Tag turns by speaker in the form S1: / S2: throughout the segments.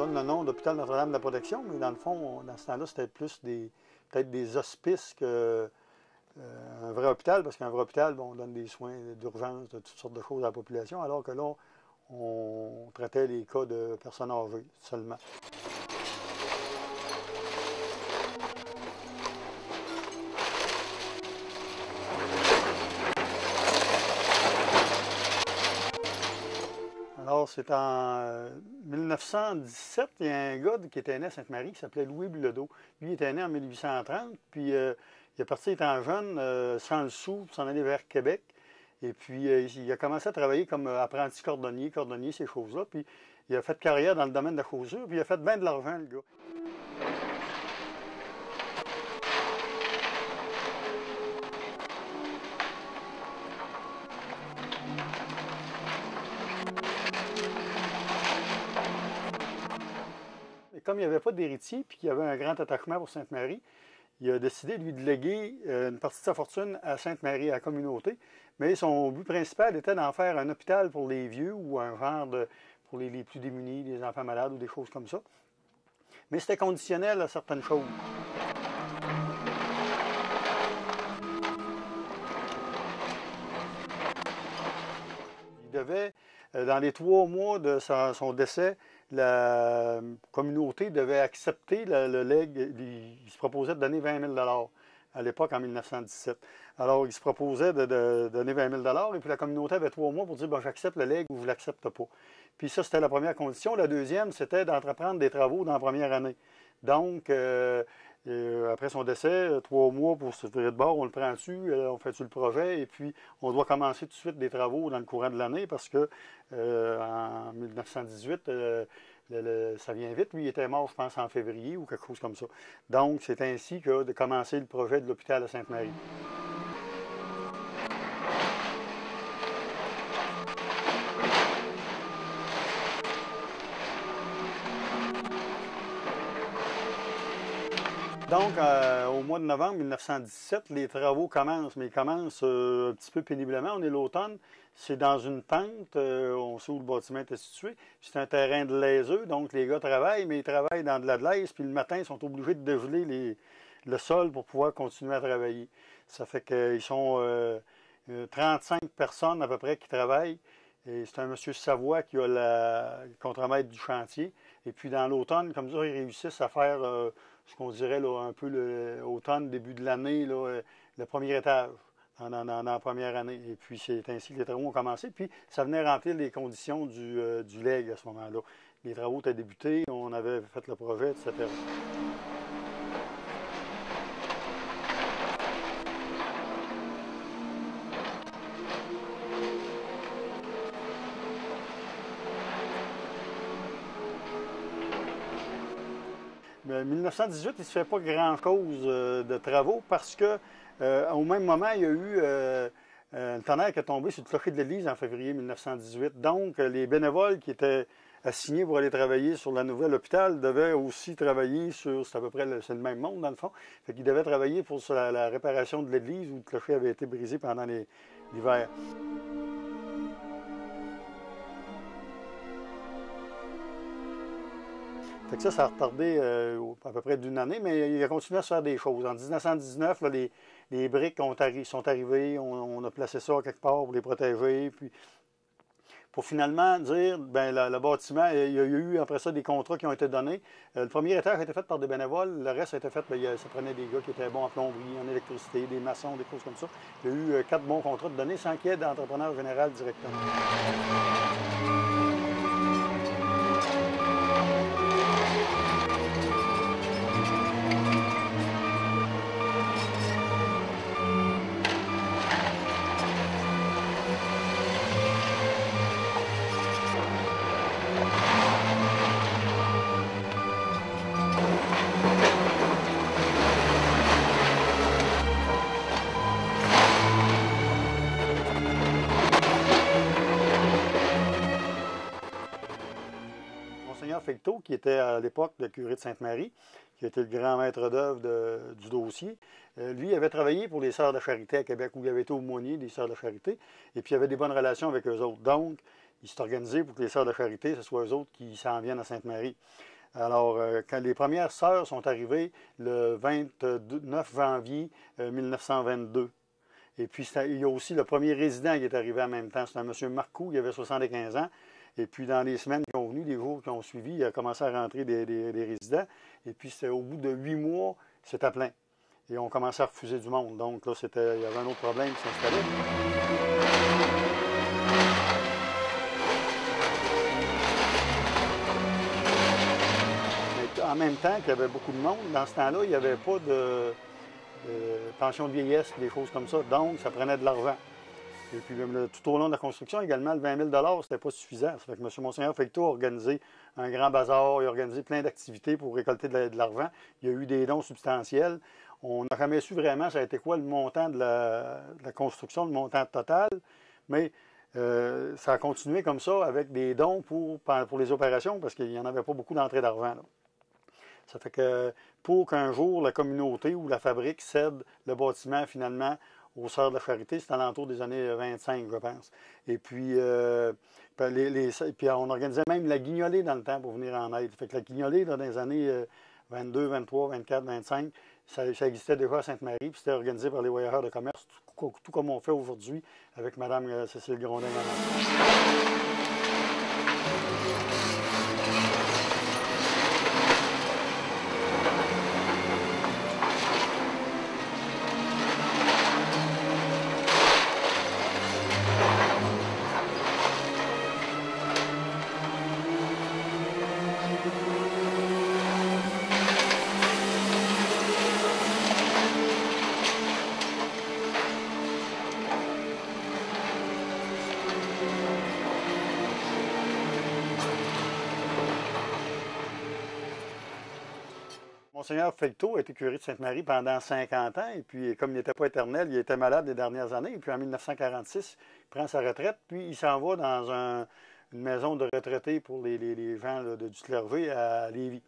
S1: donne le nom d'hôpital Notre-Dame de la Protection, mais dans le fond, dans ce temps-là, c'était plus peut-être des hospices que un vrai hôpital, parce qu'un vrai hôpital, bon, on donne des soins d'urgence, de toutes sortes de choses à la population, alors que là, on traitait les cas de personnes âgées seulement. Alors, c'est en 1917, il y a un gars qui était né à Sainte-Marie qui s'appelait Louis Bilodeau. Lui, il était né en 1830, puis il est parti étant jeune, sans le sou, pour s'en aller vers Québec. Et puis, il a commencé à travailler comme apprenti cordonnier, ces choses-là. Puis, il a fait carrière dans le domaine de la chaussure, puis il a fait bien de l'argent, le gars. Et comme il n'y avait pas d'héritier, puis qu'il y avait un grand attachement pour Sainte-Marie, il a décidé, lui, de léguer une partie de sa fortune à Sainte-Marie, à la communauté. Mais son but principal était d'en faire un hôpital pour les vieux ou un genre pour les plus démunis, les enfants malades ou des choses comme ça. Mais c'était conditionnel à certaines choses. Il devait, dans les 3 mois de son décès, la communauté devait accepter le legs. Il se proposait de donner 20 000 à l'époque, en 1917. Alors, il se proposait de donner 20 000 et puis la communauté avait 3 mois pour dire, bon, j'accepte le legs ou je ne l'accepte pas. Puis ça, c'était la première condition. La deuxième, c'était d'entreprendre des travaux dans la première année. Donc, après son décès, 3 mois pour se virer de bord, on le prend dessus, on fait dessus le projet, et puis on doit commencer tout de suite des travaux dans le courant de l'année parce que en 1918, ça vient vite. Lui, il était mort, je pense, en février ou quelque chose comme ça. Donc, c'est ainsi que de commencer le projet de l'hôpital à Sainte-Marie. Donc, au mois de novembre 1917, les travaux commencent, mais ils commencent un petit peu péniblement. On est l'automne, c'est dans une pente, on sait où le bâtiment est situé. C'est un terrain de laiseux, donc les gars travaillent, mais ils travaillent dans de la glaise, puis le matin, ils sont obligés de dégeler le sol pour pouvoir continuer à travailler. Ça fait qu'ils sont 35 personnes à peu près qui travaillent. Et c'est un monsieur Savoie qui a le contremaître du chantier. Et puis dans l'automne, comme ça, ils réussissent à faire ce qu'on dirait là, un peu l'automne, début de l'année, le premier étage dans la première année. Et puis c'est ainsi que les travaux ont commencé. Puis ça venait remplir les conditions du legs à ce moment-là. Les travaux étaient débutés, on avait fait le projet, etc. Mais en 1918, il ne se fait pas grand-chose de travaux parce que au même moment, il y a eu un tonnerre qui est tombé sur le clocher de l'église en février 1918. Donc, les bénévoles qui étaient assignés pour aller travailler sur la nouvelle hôpital devaient aussi travailler sur, c'est à peu près c'est le même monde dans le fond, fait qu'ils devaient travailler pour la réparation de l'église où le clocher avait été brisé pendant l'hiver. Fait que ça a retardé à peu près d'une année, mais il a continué à se faire des choses. En 1919, là, les briques sont arrivées, on a placé ça quelque part pour les protéger, puis pour finalement dire, ben le bâtiment, il y a eu après ça des contrats qui ont été donnés. Le premier étage a été fait par des bénévoles, le reste a été fait, ça prenait des gars qui étaient bons en plomberie, en électricité, des maçons, des choses comme ça. Il y a eu 4 bons contrats de donnés sans qu'il y ait d'entrepreneur général directement. Monseigneur Fecteau, qui était à l'époque le curé de Sainte-Marie, qui était le grand maître d'œuvre du dossier, lui avait travaillé pour les Sœurs de la Charité à Québec, où il avait été aumônier des Sœurs de la Charité, et puis il avait des bonnes relations avec eux autres. Donc, il s'est organisé pour que les Sœurs de la Charité, ce soit eux autres qui s'en viennent à Sainte-Marie. Alors, quand les premières sœurs sont arrivées le 29 janvier 1922. Et puis, il y a aussi le premier résident qui est arrivé en même temps. C'est un monsieur Marcoux, il avait 75 ans. Et puis, dans les semaines qui ont venu, les jours qui ont suivi, il a commencé à rentrer des résidents. Et puis, c'était au bout de 8 mois, c'était plein. Et on commençait à refuser du monde. Donc, là, il y avait un autre problème qui s'installait. Mais en même temps qu'il y avait beaucoup de monde, dans ce temps-là, il n'y avait pas de pension de vieillesse, des choses comme ça. Donc, ça prenait de l'argent. Et puis, tout au long de la construction, également, le 20 000 $, c'était pas suffisant. Ça fait que M. Monseigneur Fecteau a organisé un grand bazar, il a organisé plein d'activités pour récolter de l'argent. Il y a eu des dons substantiels. On n'a jamais su vraiment ça a été quoi le montant de la construction, le montant total, mais ça a continué comme ça avec des dons pour les opérations parce qu'il n'y en avait pas beaucoup d'entrée d'argent. Ça fait que pour qu'un jour la communauté ou la fabrique cède le bâtiment finalement aux Sœurs de la Charité, c'est alentour des années 25, je pense. Et puis, puis on organisait même la guignolée dans le temps pour venir en aide. Fait que la guignolée, dans les années 22, 23, 24, 25, ça existait déjà à Sainte-Marie, puis c'était organisé par les voyageurs de commerce, tout comme on fait aujourd'hui avec Mme Cécile Grondin. Monseigneur Fecteau a été curé de Sainte-Marie pendant 50 ans, et puis comme il n'était pas éternel, il était malade les dernières années, et puis en 1946, il prend sa retraite, puis il s'en va dans une maison de retraités pour les gens là, du clergé à Lévis.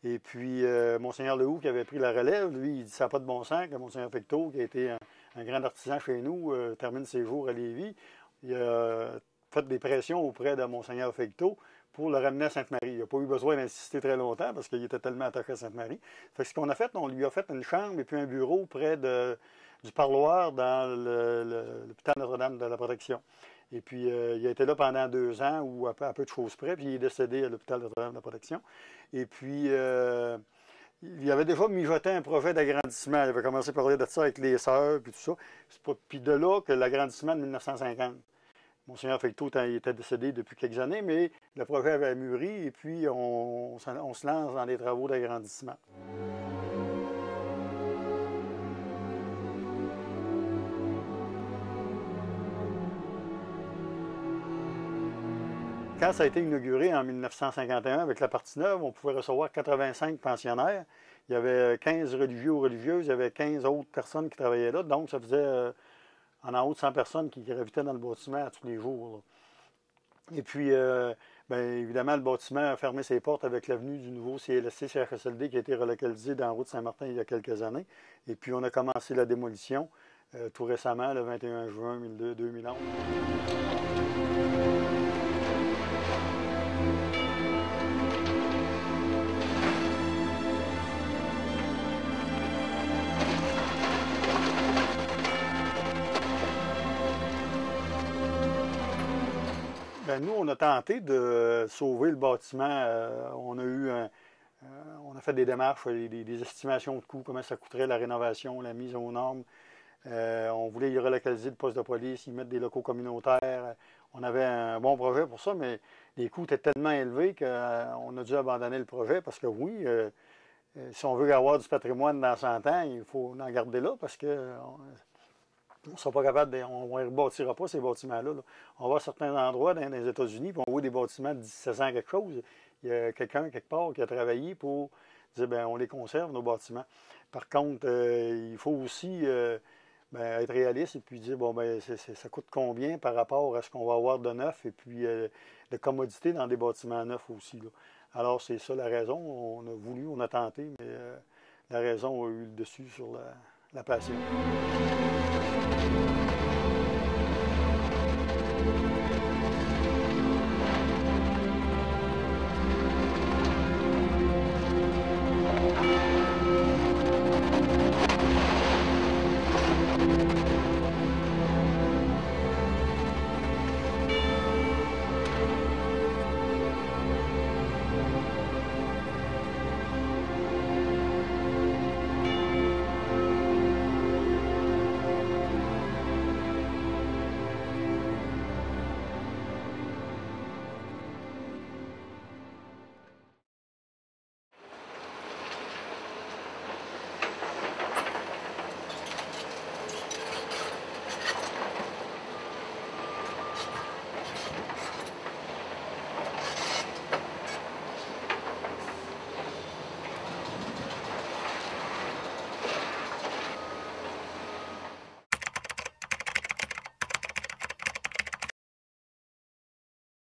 S1: Et puis Monseigneur Lehoux, qui avait pris la relève, lui, il dit ça n'a pas de bon sens que Monseigneur Fecteau, qui a été un grand artisan chez nous, termine ses jours à Lévis. Il a fait des pressions auprès de Monseigneur Fecteau pour le ramener à Sainte-Marie. Il n'a pas eu besoin d'insister très longtemps parce qu'il était tellement attaché à Sainte-Marie. Fait que ce qu'on a fait, on lui a fait une chambre et puis un bureau près du parloir dans l'hôpital Notre-Dame de la Protection. Et puis, il a été là pendant 2 ans ou à peu de choses près, puis il est décédé à l'hôpital Notre-Dame de la Protection. Et puis, il avait déjà mijoté un projet d'agrandissement. Il avait commencé à parler de ça avec les sœurs, puis tout ça. Puis de là que l'agrandissement de 1950. Monseigneur Fecteau était décédé depuis quelques années, mais le projet avait mûri et puis on se lance dans des travaux d'agrandissement. Quand ça a été inauguré en 1951 avec la partie neuve, on pouvait recevoir 85 pensionnaires. Il y avait 15 religieux ou religieuses, il y avait 15 autres personnes qui travaillaient là, donc ça faisait en haut de 100 personnes qui gravitaient dans le bâtiment à tous les jours. Là. Et puis, bien évidemment, le bâtiment a fermé ses portes avec l'avenue du nouveau CLSC-CHSLD qui a été relocalisé dans la route Saint-Martin il y a quelques années. Et puis, on a commencé la démolition tout récemment, le 21 juin 2011. Bien, nous, on a tenté de sauver le bâtiment. On a fait des démarches, des estimations de coûts, comment ça coûterait la rénovation, la mise aux normes. On voulait y relocaliser le poste de police, y mettre des locaux communautaires. On avait un bon projet pour ça, mais les coûts étaient tellement élevés qu'on a dû abandonner le projet parce que oui, si on veut avoir du patrimoine dans 100 ans, il faut en garder là parce que on ne sera pas capable, on ne rebâtira pas ces bâtiments-là. Là. On va voir certains endroits dans les États-Unis, puis on voit des bâtiments de 1700 quelque chose. Il y a quelqu'un, quelque part, qui a travaillé pour dire, bien, on les conserve, nos bâtiments. Par contre, il faut aussi être réaliste et puis dire, bon, ben, ça coûte combien par rapport à ce qu'on va avoir de neuf et puis de commodité dans des bâtiments neufs aussi. Là. Alors, c'est ça la raison. On a voulu, on a tenté, mais la raison a eu le dessus sur la passion.